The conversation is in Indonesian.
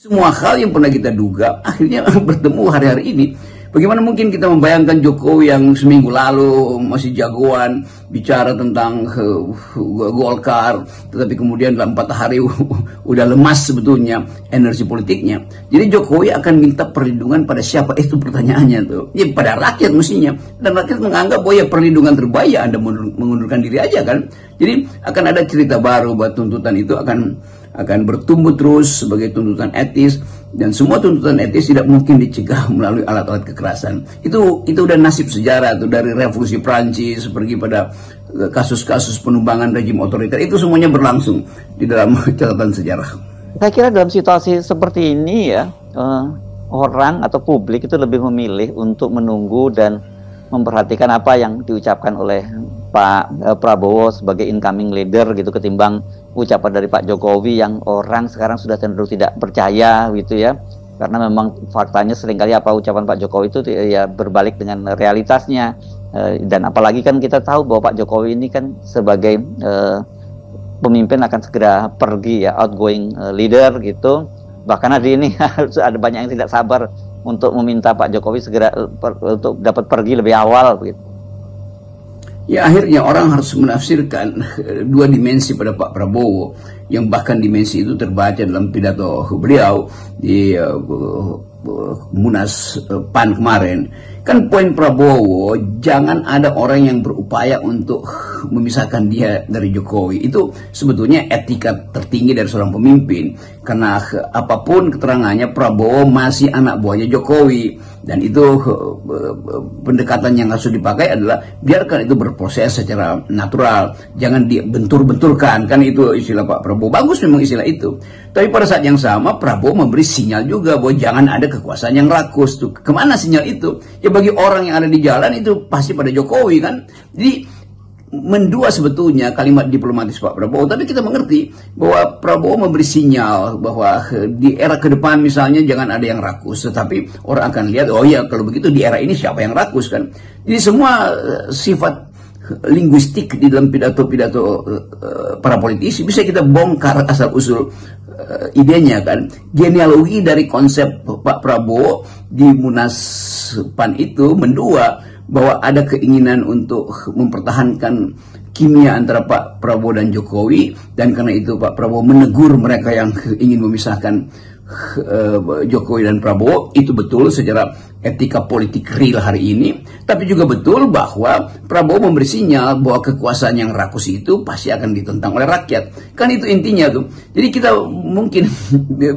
Semua hal yang pernah kita duga akhirnya bertemu hari-hari ini. Bagaimana mungkin kita membayangkan Jokowi yang seminggu lalu masih jagoan bicara tentang Golkar, tetapi kemudian dalam 4 hari udah lemas sebetulnya energi politiknya. Jadi Jokowi akan minta perlindungan pada siapa, itu pertanyaannya tuh. Ya pada rakyat mestinya. Dan rakyat menganggap bahwa ya perlindungan terbaik ya Anda mengundurkan diri aja kan. Jadi akan ada cerita baru bahwa tuntutan itu akan bertumbuh terus sebagai tuntutan etis, dan semua tuntutan etis tidak mungkin dicegah melalui alat-alat kekerasan. Itu udah nasib sejarah tuh, dari revolusi Prancis pergi pada kasus-kasus penumbangan rejim otoriter, itu semuanya berlangsung di dalam catatan sejarah. Saya kira dalam situasi seperti ini ya, orang atau publik itu lebih memilih untuk menunggu dan memperhatikan apa yang diucapkan oleh Pak Prabowo sebagai incoming leader gitu, ketimbang ucapan dari Pak Jokowi yang orang sekarang sudah cenderung tidak percaya gitu ya, karena memang faktanya seringkali apa ucapan Pak Jokowi itu ya berbalik dengan realitasnya. Dan apalagi kan kita tahu bahwa Pak Jokowi ini kan sebagai pemimpin akan segera pergi ya, outgoing leader gitu. Bahkan hari ini ada banyak yang tidak sabar untuk meminta Pak Jokowi segera untuk dapat pergi lebih awal begitu. Ya akhirnya orang harus menafsirkan dua dimensi pada Pak Prabowo, yang bahkan dimensi itu terbaca dalam pidato beliau di Munas PAN kemarin. Kan poin Prabowo, jangan ada orang yang berupaya untuk memisahkan dia dari Jokowi. Itu sebetulnya etika tertinggi dari seorang pemimpin. Karena apapun keterangannya, Prabowo masih anak buahnya Jokowi. Dan itu pendekatan yang harus dipakai adalah biarkan itu berproses secara natural. Jangan dibentur-benturkan. Kan itu istilah Pak Prabowo. Bagus memang istilah itu. Tapi pada saat yang sama, Prabowo memberi sinyal juga bahwa jangan ada kekuasaan yang rakus. Tuh, kemana sinyal itu? Ya bagi orang yang ada di jalan itu pasti pada Jokowi kan. Jadi mendua sebetulnya kalimat diplomatis Pak Prabowo, tapi kita mengerti bahwa Prabowo memberi sinyal bahwa di era ke depan misalnya jangan ada yang rakus, tetapi orang akan lihat, oh ya kalau begitu di era ini siapa yang rakus kan. Jadi semua sifat linguistik di dalam pidato-pidato para politisi bisa kita bongkar asal usul idenya kan. Genealogi dari konsep Pak Prabowo di Munas PAN itu mendua bahwa ada keinginan untuk mempertahankan kimia antara Pak Prabowo dan Jokowi, dan karena itu Pak Prabowo menegur mereka yang ingin memisahkan Jokowi dan Prabowo. Itu betul secara etika politik real hari ini, tapi juga betul bahwa Prabowo memberi sinyal bahwa kekuasaan yang rakus itu pasti akan ditentang oleh rakyat. Kan itu intinya tuh. Jadi kita mungkin bisa